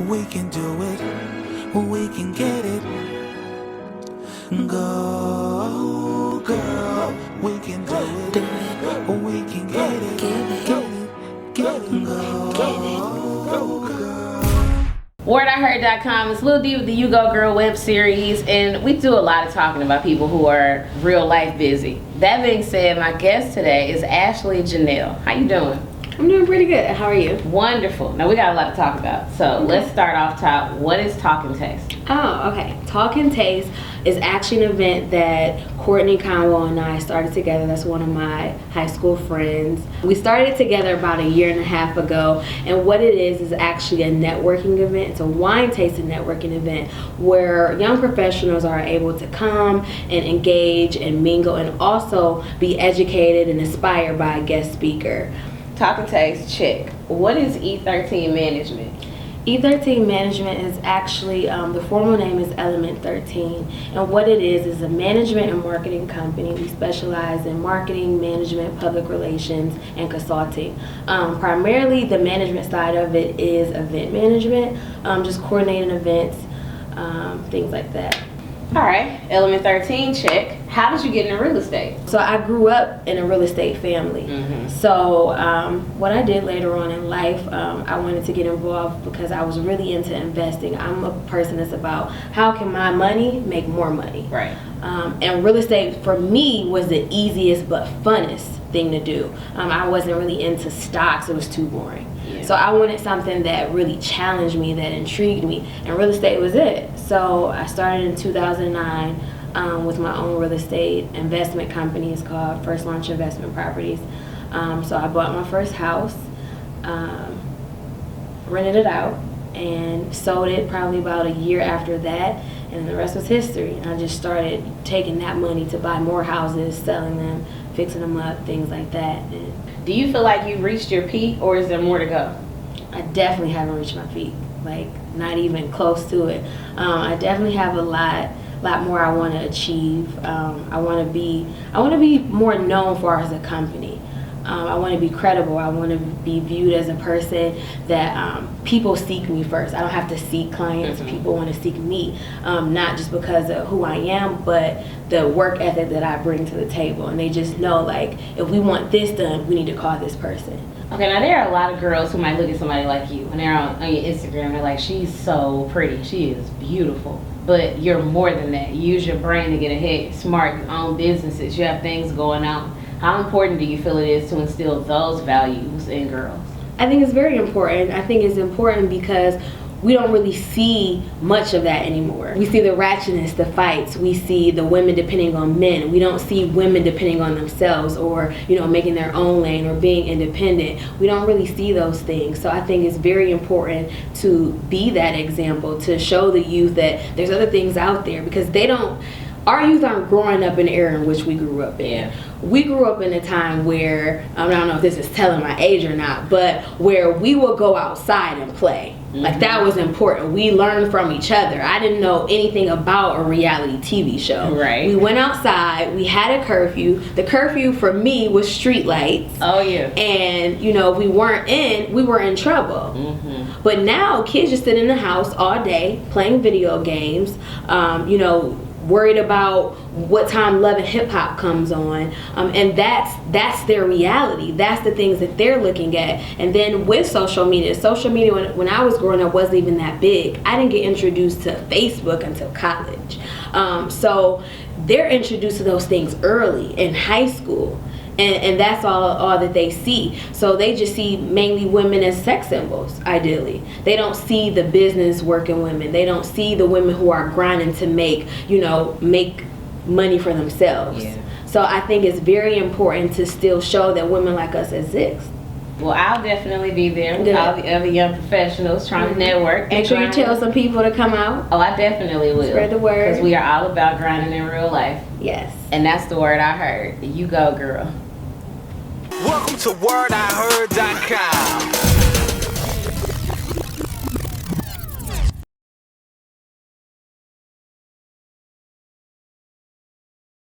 We can do it, we can get it. Go, girl, we can do it, we can get it, get it, go, girl. WordIHeard.com is Lil D with the You Go Girl web series, and we do a lot of talking about people who are real life busy. That being said, my guest today is Ashley Janelle. How you doing? I'm doing pretty good. How are you? Wonderful. Now we got a lot to talk about. So let's start off top. What is Talk and Taste? Oh, okay. Talk and Taste is actually an event that Courtney Conwell and I started together. That's one of my high school friends. We started together about a year and a half ago, and what it is actually a networking event. It's a wine tasting networking event where young professionals are able to come and engage and mingle and also be educated and inspired by a guest speaker. Talk and Taste, check. What is E13 Management? E13 Management is actually, the formal name is Element 13, and what it is a management and marketing company. We specialize in marketing, management, public relations, and consulting. Primarily the management side of it is event management, just coordinating events, things like that. All right, Element 13, check. How did you get into real estate? So I grew up in a real estate family. So what I did later on in life, I wanted to get involved because I was really into investing. I'm a person that's about how can my money make more money. Right. And real estate for me was the easiest but funnest thing to do. I wasn't really into stocks. It was too boring. Yeah. So I wanted something that really challenged me, that intrigued me, and real estate was it. So I started in 2009 with my own real estate investment company. It's called First Launch Investment Properties. So I bought my first house, rented it out, and sold it probably about a year after that, and the rest was history. And I just started taking that money to buy more houses, selling them, fixing them up, things like that. And do you feel like you've reached your peak, or is there more to go? I definitely haven't reached my peak, like not even close to it. I definitely have a lot more I want to achieve. I want to be more known for as a company. I want to be credible. I want to be viewed as a person that people seek me first. I don't have to seek clients. People want to seek me, not just because of who I am, but the work ethic that I bring to the table. And they just know, like, if we want this done, we need to call this person. Okay, now there are a lot of girls who might look at somebody like you and they're on your Instagram, they're like, she's so pretty, she is beautiful. But you're more than that. You use your brain to get ahead, smart, you own businesses, you have things going on. How important do you feel it is to instill those values in girls? I think it's very important. I think it's important because we don't really see much of that anymore. We see the ratchetness, the fights. We see the women depending on men. We don't see women depending on themselves or, making their own lane or being independent. We don't really see those things. So I think it's very important to be that example, to show the youth that there's other things out there, because our youth aren't growing up in the era in which we grew up in. Yeah. We grew up in a time where, I don't know if this is telling my age or not, but where we would go outside and play. Like, that was important. We learned from each other. I didn't know anything about a reality TV show. Right. We went outside. We had a curfew. The curfew for me was street lights. Oh, yeah. And, if we weren't in, we were in trouble. But now kids just sit in the house all day playing video games, worried about what time Love and Hip Hop comes on, and that's their reality. That's the things that they're looking at. And then with social media when I was growing up wasn't even that big. I didn't get introduced to Facebook until college. So they're introduced to those things early in high school. And that's all that they see. So they just see mainly women as sex symbols, ideally. They don't see the business working women. They don't see the women who are grinding to make money for themselves. Yeah. So I think it's very important to still show that women like us exist. Well, I'll definitely be there with all the other young professionals trying to network. Make sure you tell some people to come out. Oh, I definitely will. Spread the word. Because we are all about grinding in real life. Yes. And that's the word I heard. You go, girl. Welcome to WordIHeard.com.